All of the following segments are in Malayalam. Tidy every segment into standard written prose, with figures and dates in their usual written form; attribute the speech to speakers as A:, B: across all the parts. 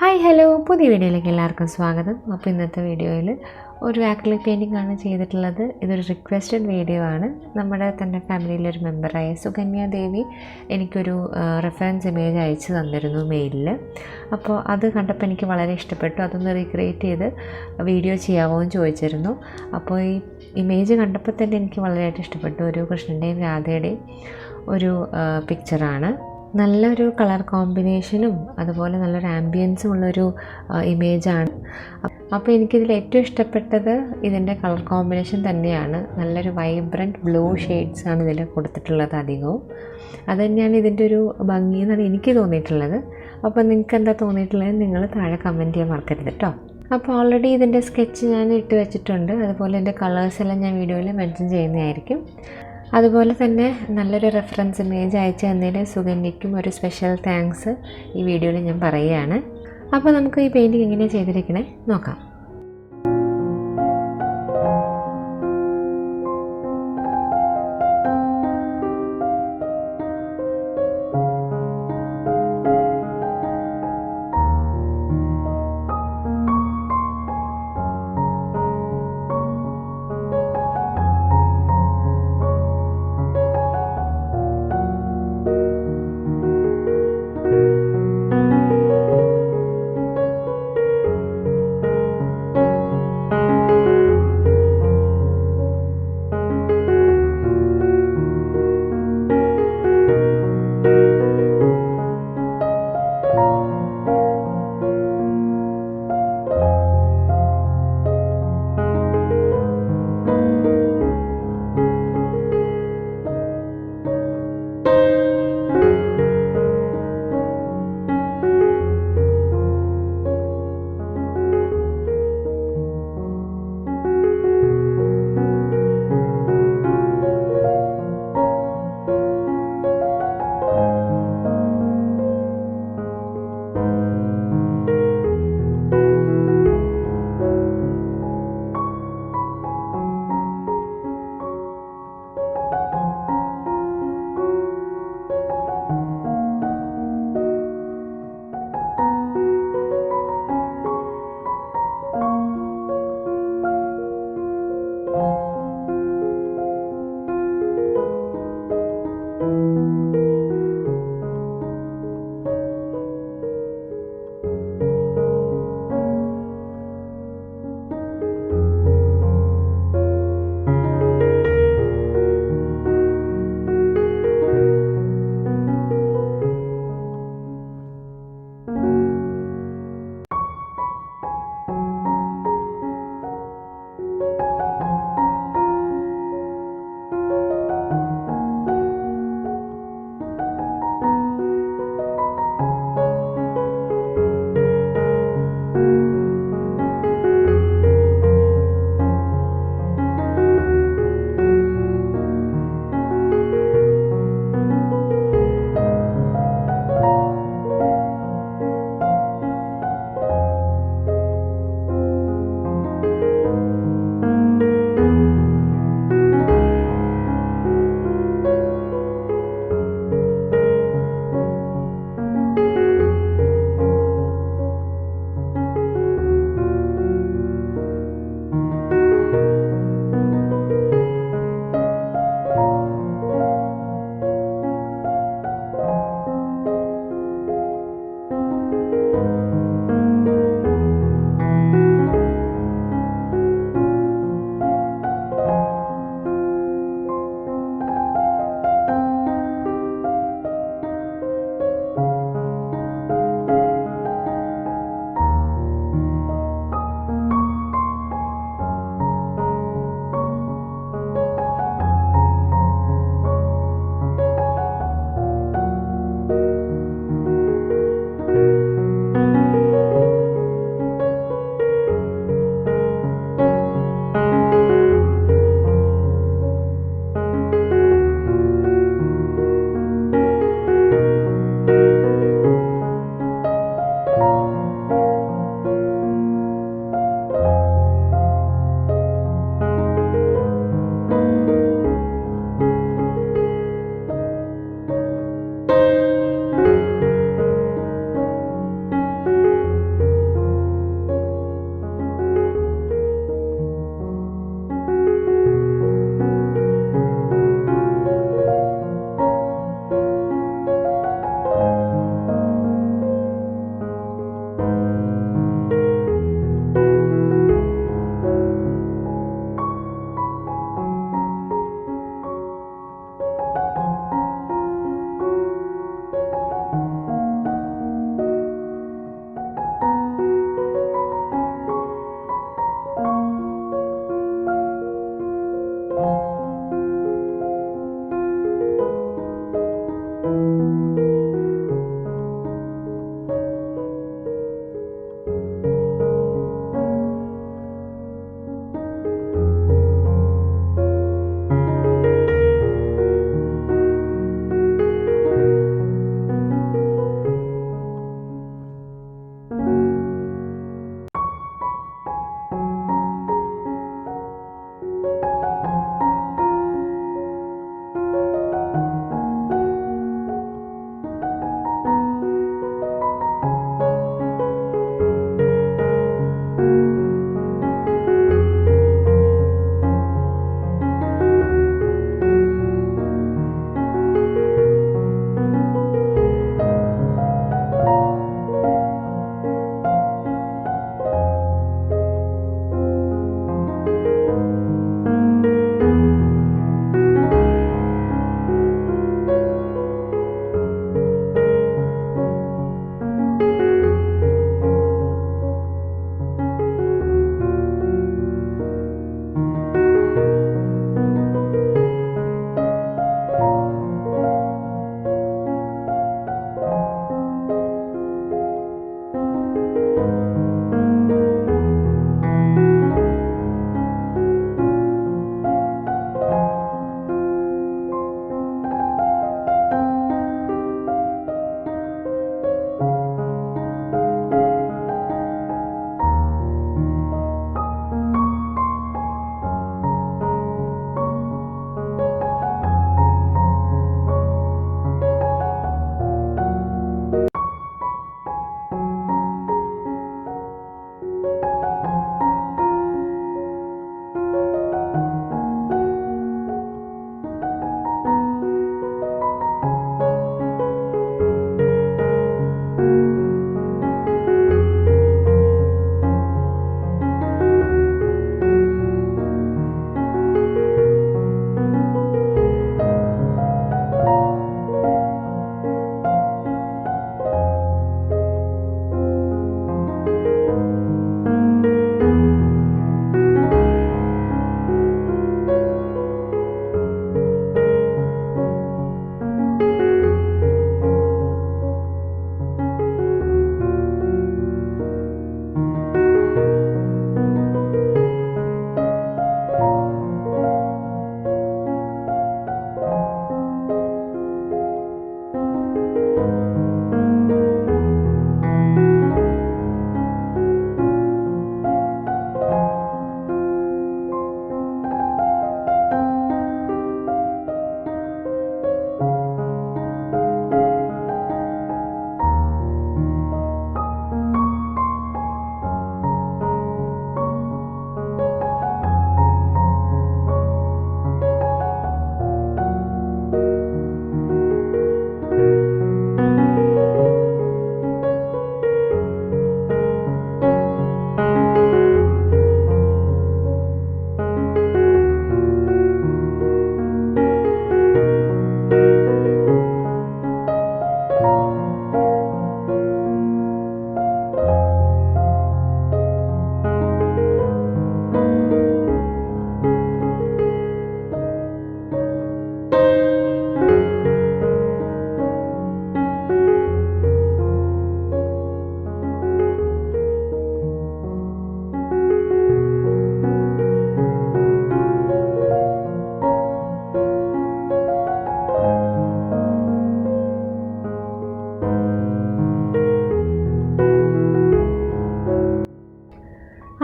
A: ഹായ് ഹലോ പുതിയ വീഡിയോയിലേക്ക് എല്ലാവർക്കും സ്വാഗതം. അപ്പോൾ ഇന്നത്തെ വീഡിയോയിൽ ഒരു ആക്രിലിക് പെയിൻറ്റിംഗ് ആണ് ചെയ്തിട്ടുള്ളത്. ഇതൊരു റിക്വസ്റ്റഡ് വീഡിയോ ആണ്. നമ്മുടെ തന്നെ ഫാമിലിയിലൊരു മെമ്പറായ സുകന്യ ദേവി എനിക്കൊരു റെഫറൻസ് ഇമേജ് അയച്ചു തന്നിരുന്നു മെയിലിൽ. അപ്പോൾ അത് കണ്ടപ്പോൾ എനിക്ക് വളരെ ഇഷ്ടപ്പെട്ടു. അതൊന്ന് റീക്രിയേറ്റ് ചെയ്ത് വീഡിയോ ചെയ്യാമോ എന്ന് ചോദിച്ചിരുന്നു. അപ്പോൾ ഈ ഇമേജ് കണ്ടപ്പോൾ തന്നെ എനിക്ക് വളരെയായിട്ട് ഇഷ്ടപ്പെട്ടു. ഒരു കൃഷ്ണൻ്റെയും രാധയുടെയും ഒരു പിക്ചറാണ്. നല്ലൊരു കളർ കോമ്പിനേഷനും അതുപോലെ നല്ലൊരു ആംബിയൻസും ഉള്ളൊരു ഇമേജാണ്. അപ്പോൾ എനിക്കിതിൽ ഏറ്റവും ഇഷ്ടപ്പെട്ടത് ഇതിൻ്റെ കളർ കോമ്പിനേഷൻ തന്നെയാണ്. നല്ലൊരു വൈബ്രൻറ്റ് ബ്ലൂ ഷെയ്ഡ്സാണ് ഇതിൽ കൊടുത്തിട്ടുള്ളത് അധികവും. അത് തന്നെയാണ് ഇതിൻ്റെ ഒരു ഭംഗി എന്നാണ് എനിക്ക് തോന്നിയിട്ടുള്ളത്. അപ്പോൾ നിങ്ങൾക്ക് എന്താ തോന്നിയിട്ടുള്ളത് നിങ്ങൾ താഴെ കമൻറ്റ് ചെയ്യാൻ മറക്കരുത് കേട്ടോ. അപ്പോൾ ഓൾറെഡി ഇതിൻ്റെ സ്കെച്ച് ഞാൻ ഇട്ട് വെച്ചിട്ടുണ്ട്. അതുപോലെ എൻ്റെ കളേഴ്സ് എല്ലാം ഞാൻ വീഡിയോയിൽ മെൻഷൻ ചെയ്യുന്നതായിരിക്കും. അതുപോലെ തന്നെ നല്ലൊരു റെഫറൻസ് ഇമേജ് അയച്ചു തന്നതിന് സുകന്യയ്ക്കും ഒരു സ്പെഷ്യൽ താങ്ക്സ് ഈ വീഡിയോയിൽ ഞാൻ പറയുകയാണ്. അപ്പോൾ നമുക്ക് ഈ പെയിൻറ്റിങ് എങ്ങനെയാണ് ചെയ്തിരിക്കണേ നോക്കാം.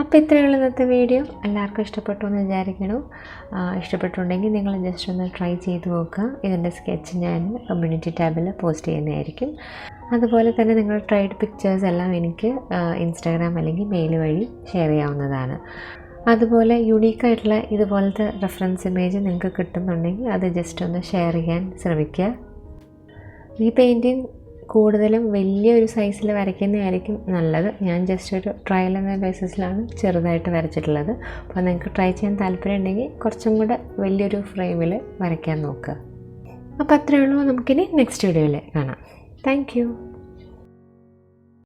A: അപ്പോൾ ഇത്രയുള്ള ഇന്നത്തെ വീഡിയോ. എല്ലാവർക്കും ഇഷ്ടപ്പെട്ടു എന്ന് വിചാരിക്കണം. ഇഷ്ടപ്പെട്ടുണ്ടെങ്കിൽ നിങ്ങൾ ജസ്റ്റ് ഒന്ന് ട്രൈ ചെയ്ത് നോക്കുക. ഇതിൻ്റെ സ്കെച്ച് ഞാൻ കമ്മ്യൂണിറ്റി ടാബിൽ പോസ്റ്റ് ചെയ്യുന്നതായിരിക്കും. അതുപോലെ തന്നെ നിങ്ങൾ ട്രൈഡ് പിക്ചേഴ്സ് എല്ലാം എനിക്ക് ഇൻസ്റ്റാഗ്രാം അല്ലെങ്കിൽ മെയിൽ വഴി ഷെയർ ചെയ്യാവുന്നതാണ്. അതുപോലെ യുണീക്കായിട്ടുള്ള ഇതുപോലത്തെ റെഫറൻസ് ഇമേജ് നിങ്ങൾക്ക് കിട്ടുന്നുണ്ടെങ്കിൽ അത് ജസ്റ്റ് ഒന്ന് ഷെയർ ചെയ്യാൻ ശ്രമിക്കുക. ഈ പെയിൻറ്റിങ് കൂടുതലും വലിയൊരു സൈസിൽ വരയ്ക്കുന്നതായിരിക്കും നല്ലത്. ഞാൻ ജസ്റ്റ് ഒരു ട്രയൽ എന്ന ബേസിസിലാണ് ചെറുതായിട്ട് വരച്ചിട്ടുള്ളത്. അപ്പോൾ നിങ്ങൾക്ക് ട്രൈ ചെയ്യാൻ താല്പര്യം ഉണ്ടെങ്കിൽ കുറച്ചും കൂടെ വലിയൊരു ഫ്രെയിമിൽ വരയ്ക്കാൻ നോക്കുക. അപ്പോൾ അത്രയേ ഉള്ളൂ. നമുക്കിനി നെക്സ്റ്റ് വീഡിയോയിൽ കാണാം. Thank you.